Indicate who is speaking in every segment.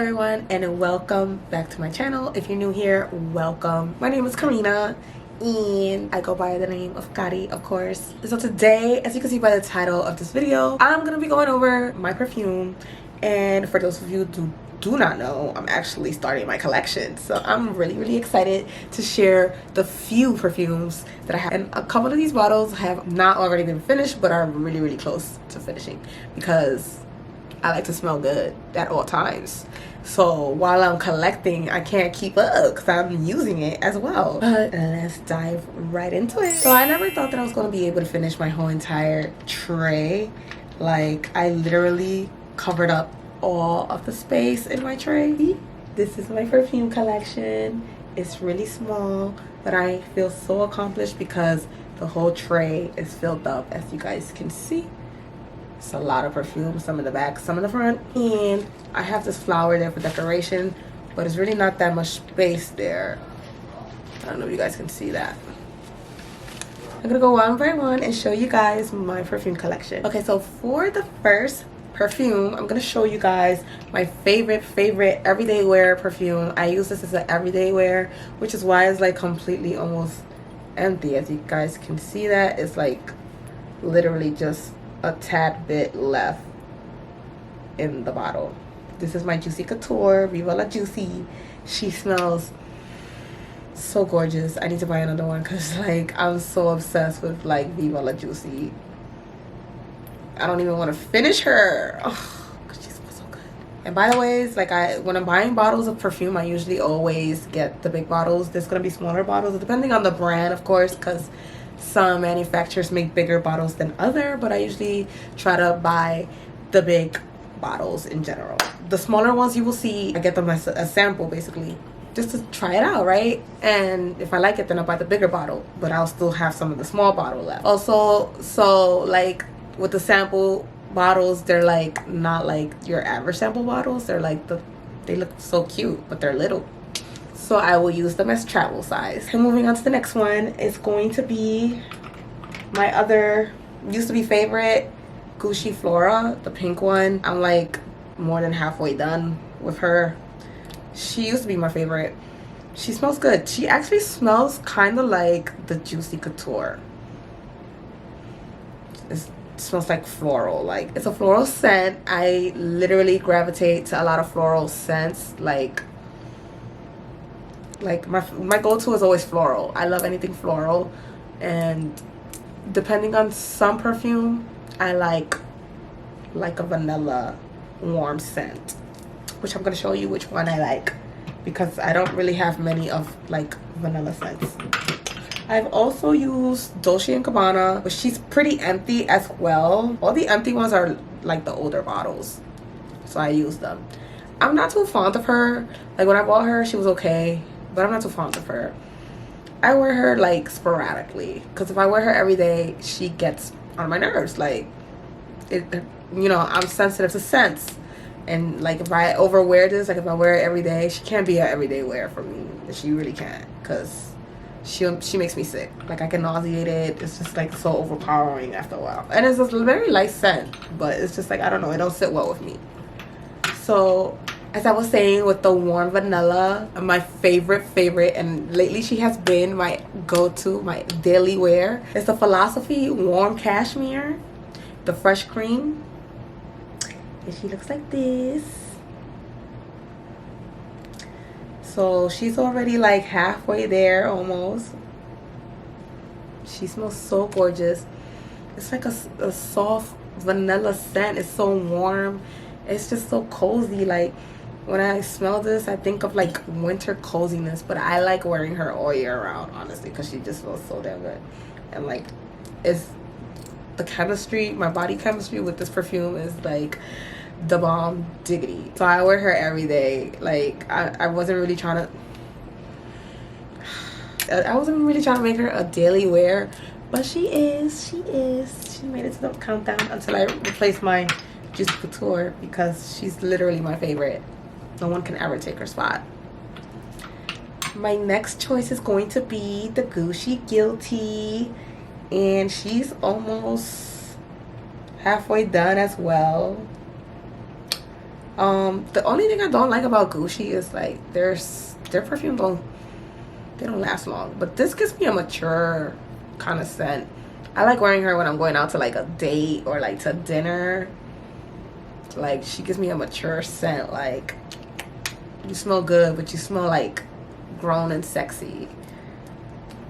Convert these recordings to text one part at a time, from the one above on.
Speaker 1: everyone, and welcome back to my channel. If you're new here, welcome. My name is Karina and I go by the name of Kari, of course. So today, as you can see by the title of this video, I'm gonna be going over my perfume. And for those of you who do not know, I'm actually starting my collection, so I'm really excited to share the few perfumes that I have. And a couple of these bottles have not already been finished but are really close to finishing because I like to smell good at all times. So while I'm collecting, I can't keep up because I'm using it as well. But let's dive right into it. So I never thought that I was going to be able to finish my whole entire tray. Like, I literally covered up all of the space in my tray. This is my perfume collection. It's really small, but I feel so accomplished because the whole tray is filled up, as you guys can see. It's a lot of perfume, some in the back, some in the front. And I have this flower there for decoration, but it's really not that much space there. I don't know if you guys can see that. I'm gonna go one by one and show you guys my perfume collection. Okay, so for the first perfume, I'm gonna show you guys my favorite everyday wear perfume. I use this as an everyday wear, which is why it's like completely almost empty. As you guys can see, that it's like literally just a tad bit left in the bottle. This is my Juicy Couture, Viva La Juicy. She smells so gorgeous. I need to buy another one because like I'm so obsessed with like Viva La Juicy. I don't even want to finish her. Oh, cause she smells so good. And by the way, it's like when I'm buying bottles of perfume, I usually always get the big bottles. There's gonna be smaller bottles depending on the brand, of course, because some manufacturers make bigger bottles than other, but I usually try to buy the big bottles in general. The smaller ones you will see, I get them as a sample basically, just to try it out, right? And if I like it, then I'll buy the bigger bottle, but I'll still have some of the small bottle left. Also, so like with the sample bottles, they're like not like your average sample bottles. They're like they look so cute, but they're little. So I will use them as travel size. And moving on to the next one, it's going to be my other used to be favorite, Gucci Flora, the pink one. I'm like more than halfway done with her. She used to be my favorite. She smells good. She actually smells kind of like the Juicy Couture. It smells like floral. Like, it's a floral scent. I literally gravitate to a lot of floral scents. Like my go-to is always floral. I love anything floral, and depending on some perfume, I like a vanilla warm scent, which I'm gonna show you which one I like because I don't really have many of like vanilla scents. I've also used Dolce & Gabbana, but she's pretty empty as well. All the empty ones are like the older bottles, so I use them. I'm not too fond of her. Like, when I bought her, she was okay, but I'm not too fond of her. I wear her like sporadically because if I wear her every day, she gets on my nerves. Like, you know, I'm sensitive to scents, and like if I overwear this, like if I wear it every day, she can't be an everyday wear for me. She really can't, because she makes me sick. Like, I get nauseated. It's just like so overpowering after a while, and it's a very light scent, but it's just like, I don't know, it don't sit well with me. So as I was saying, with the warm vanilla, my favorite, and lately she has been my go-to, my daily wear, is the Philosophy Warm Cashmere, the fresh cream. And she looks like this. So she's already like halfway there almost. She smells so gorgeous. It's like a soft vanilla scent. It's so warm. It's just so cozy. Like, when I smell this, I think of like winter coziness, but I like wearing her all year round, honestly, because she just smells so damn good. And like, it's the chemistry, my body chemistry with this perfume is like the bomb diggity. So I wear her every day. Like, I wasn't really trying to make her a daily wear, but she made it to the countdown until I replace my Juicy Couture, because she's literally my favorite. No one can ever take her spot. My next choice is going to be the Gucci Guilty, and she's almost halfway done as well. The only thing I don't like about Gucci is like their perfume don't last long. But this gives me a mature kind of scent. I like wearing her when I'm going out to like a date or like to dinner. Like she gives me a mature scent. Like you smell good, but you smell like grown and sexy.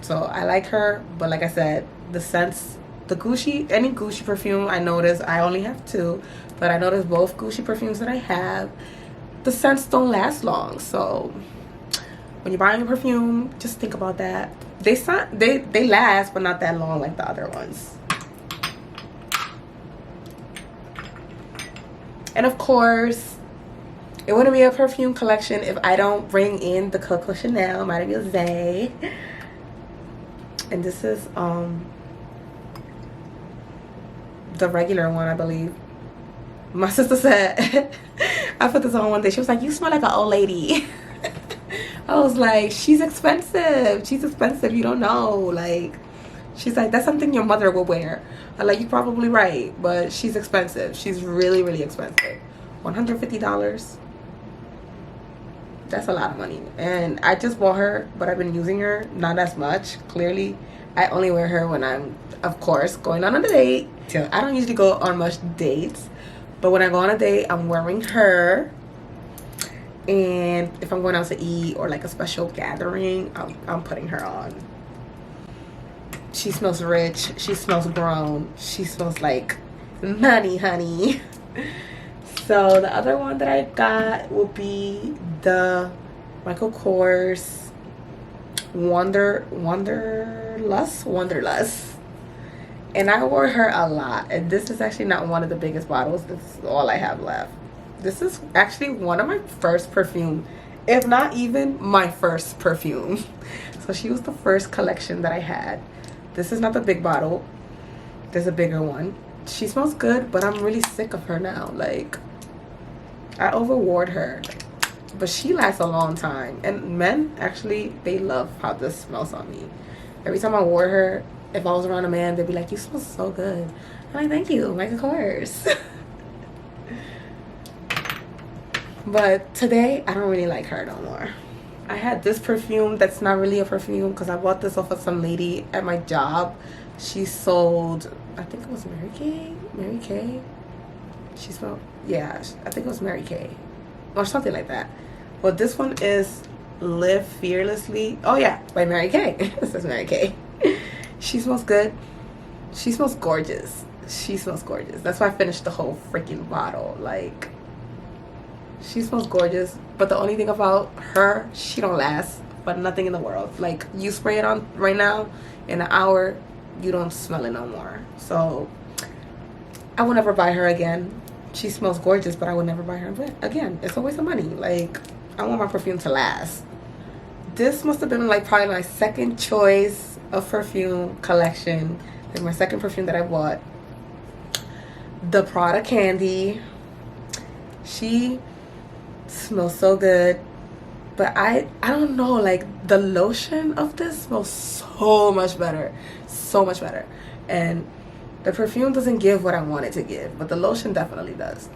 Speaker 1: So I like her, but like I said, the scents, the Gucci, any Gucci perfume I notice, I only have 2, but I notice both Gucci perfumes that I have, the scents don't last long. So when you're buying a perfume, just think about that. They last, but not that long like the other ones. And of course, it wouldn't be a perfume collection if I don't bring in the Coco Chanel Magnolia. And this is the regular one, I believe. My sister said, I put this on one day. She was like, "You smell like an old lady." I was like, she's expensive. She's expensive. You don't know. Like, she's like, that's something your mother will wear. I'm like, you're probably right, but she's expensive. She's really, really expensive. $150. That's a lot of money. And I just bought her, but I've been using her not as much. Clearly, I only wear her when I'm, of course, going on a date. So I don't usually go on much dates, but when I go on a date, I'm wearing her. And if I'm going out to eat or like a special gathering, I'm putting her on. She smells rich. She smells grown. She smells like money, honey. So the other one that I got will be the Michael Kors Wanderlust. And I wore her a lot. And this is actually not one of the biggest bottles. This is all I have left. This is actually one of my first perfume, if not even my first perfume. So she was the first collection that I had. This is not the big bottle. There's a bigger one. She smells good, but I'm really sick of her now. Like, I overwore her, but she lasts a long time. And men, actually, they love how this smells on me. Every time I wore her, if I was around a man, they'd be like, "You smell so good." I'm like, "Thank you, Michael Kors." But today, I don't really like her no more. I had this perfume that's not really a perfume because I bought this off of some lady at my job. She sold, I think it was Mary Kay. She smelled, yeah, I think it was Mary Kay or something like that. Well, this one is Live Fearlessly. Oh yeah, by Mary Kay. This is Mary Kay. She smells good. She smells gorgeous. She smells gorgeous. That's why I finished the whole freaking bottle. Like, she smells gorgeous, but the only thing about her, she don't last but nothing in the world. Like, you spray it on right now, in an hour you don't smell it no more. So I will never buy her again. She smells gorgeous, but I would never buy her again. It's a waste of money. Like, I want my perfume to last. This must have been like probably my second choice of perfume collection. Like my second perfume that I bought, the Prada Candy. She smells so good, but I don't know, like the lotion of this smells so much better, and the perfume doesn't give what I want it to give, but the lotion definitely does.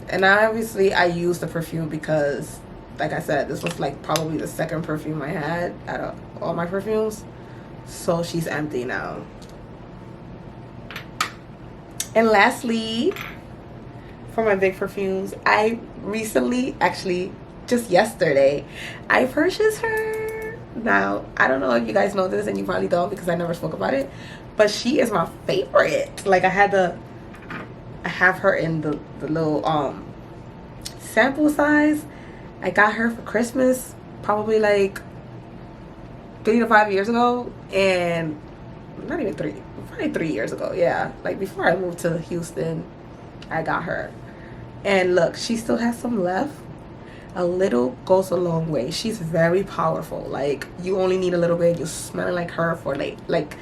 Speaker 1: And obviously I use the perfume because, like I said, this was like probably the second perfume I had out of all my perfumes. So she's empty now. And lastly, for my big perfumes, I recently, actually just yesterday, I purchased her. Now, I don't know if you guys know this, and you probably don't because I never spoke about it, but she is my favorite. Like, I have her in the little sample size. I got her for Christmas probably like 3 to 5 years ago, and not even 3, probably 3 years ago. Yeah, like before I moved to Houston, I got her. And look, she still has some left. A little goes a long way. She's very powerful. Like, you only need a little bit. You're smelling like her for like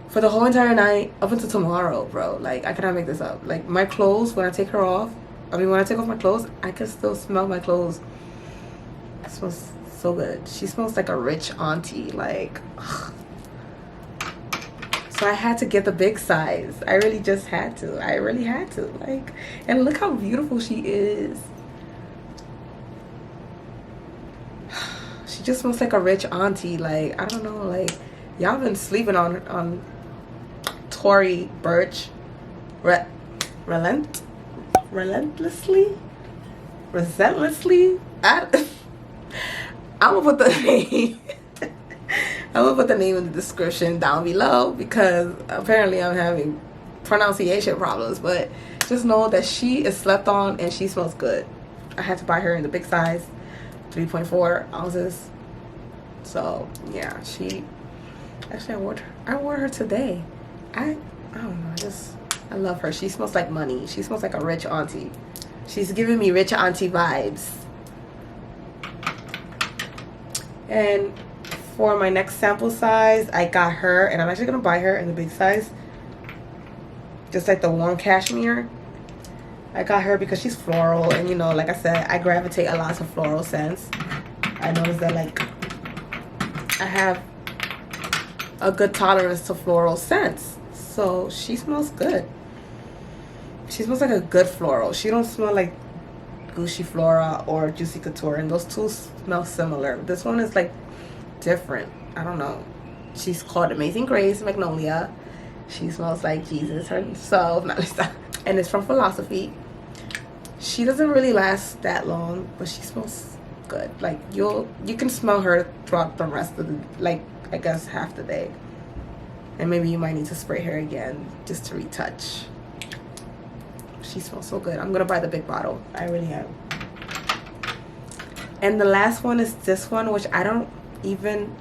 Speaker 1: for the whole entire night up until tomorrow, bro. Like, I cannot make this up. Like, my clothes, when I take her off, when I take off my clothes, I can still smell my clothes. It smells so good. She smells like a rich auntie. Like, ugh. So I had to get the big size. I really just had to. I really had to. Like, and look how beautiful she is. she just smells like a rich auntie. Like, I don't know, like, y'all been sleeping on Tory Burch relentlessly. I'm gonna put the name I'm gonna put the name in the description down below, because apparently I'm having pronunciation problems. But just know that she is slept on and she smells good. I had to buy her in the big size, 3.4 ounces. So yeah, she actually, I wore her today. I don't know, I love her. She smells like money. She smells like a rich auntie. She's giving me rich auntie vibes. And for my next sample size, I got her, and I'm actually gonna buy her in the big size, just like the warm cashmere. I got her because she's floral, and you know, like I said, I gravitate a lot to floral scents. I noticed that, like, I have a good tolerance to floral scents, so she smells good. She smells like a good floral. She don't smell like Gucci Flora or Juicy Couture, and those two smell similar. This one is like different. I don't know. She's called Amazing Grace Magnolia. She smells like Jesus herself. And it's from Philosophy. She doesn't really last that long, but she smells good. Like, you can smell her throughout the rest of the, like, I guess half the day. And maybe you might need to spray her again just to retouch. She smells so good. I'm gonna buy the big bottle. I really am. And the last one is this one, which I don't even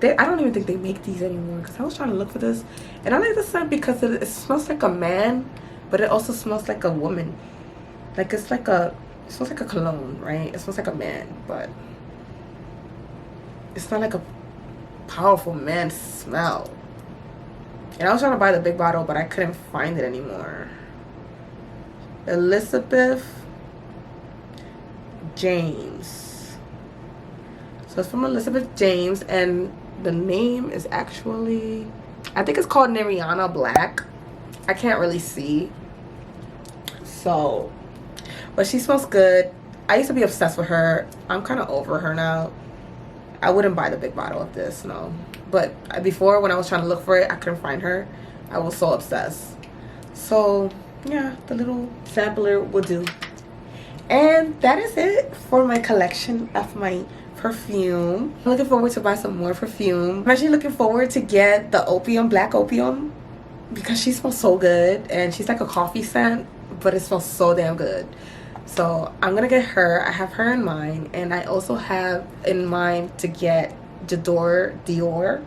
Speaker 1: think they make these anymore, because I was trying to look for this, and I like this scent because it smells like a man, but it also smells like a woman. Like, it smells like a cologne, right? It smells like a man, but it's not like a powerful man smell. And I was trying to buy the big bottle, but I couldn't find it anymore. Elizabeth James. So it's from Elizabeth James, and the name is actually, I think it's called Nirvana Black. I can't really see. So, but she smells good. I used to be obsessed with her. I'm kind of over her now. I wouldn't buy the big bottle of this, no. But before, when I was trying to look for it, I couldn't find her. I was so obsessed. So yeah, the little sampler will do. And that is it for my collection of my perfume. I'm looking forward to buy some more perfume. I'm actually looking forward to get the opium, black opium, because she smells so good, and she's like a coffee scent, but it smells so damn good. So I'm gonna get her. I have her in mind, and I also have in mind to get Dior.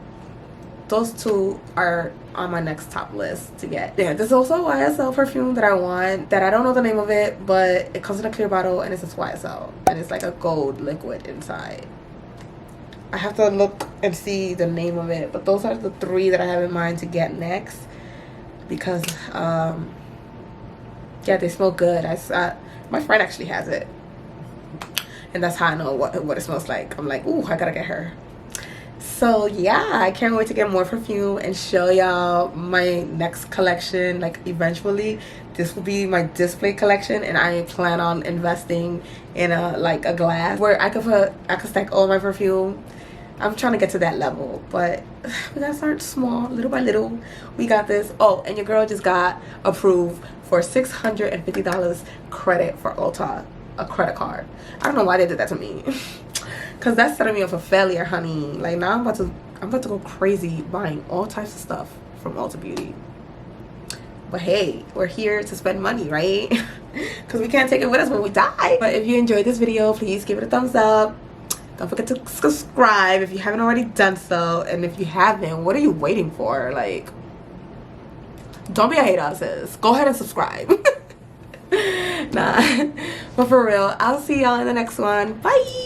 Speaker 1: Those two are on my next top list to get. Yeah, there's also a YSL perfume that I want, that I don't know the name of it, but it comes in a clear bottle, and it says YSL, and it's like a gold liquid inside. I have to look and see the name of it, but those are the three that I have in mind to get next, because yeah, they smell good. My friend actually has it, and that's how I know what it smells like. I'm like, ooh, I gotta get her. So yeah, I can't wait to get more perfume and show y'all my next collection. Like, eventually this will be my display collection, and I plan on investing in a glass where I could stack all my perfume. I'm trying to get to that level, but we gotta start small, little by little. We got this. Oh, and your girl just got approved for $650 credit for Ulta, a credit card. I don't know why they did that to me. Cause that's setting me up for failure, honey. Like, now I'm about to go crazy buying all types of stuff from Ulta Beauty. But hey, we're here to spend money, right? Because we can't take it with us when we die. But if you enjoyed this video, please give it a thumbs up. Don't forget to subscribe if you haven't already done so. And if you haven't, what are you waiting for? Like, don't be a hater, sis. Go ahead and subscribe. Nah, but for real, I'll see y'all in the next one. Bye.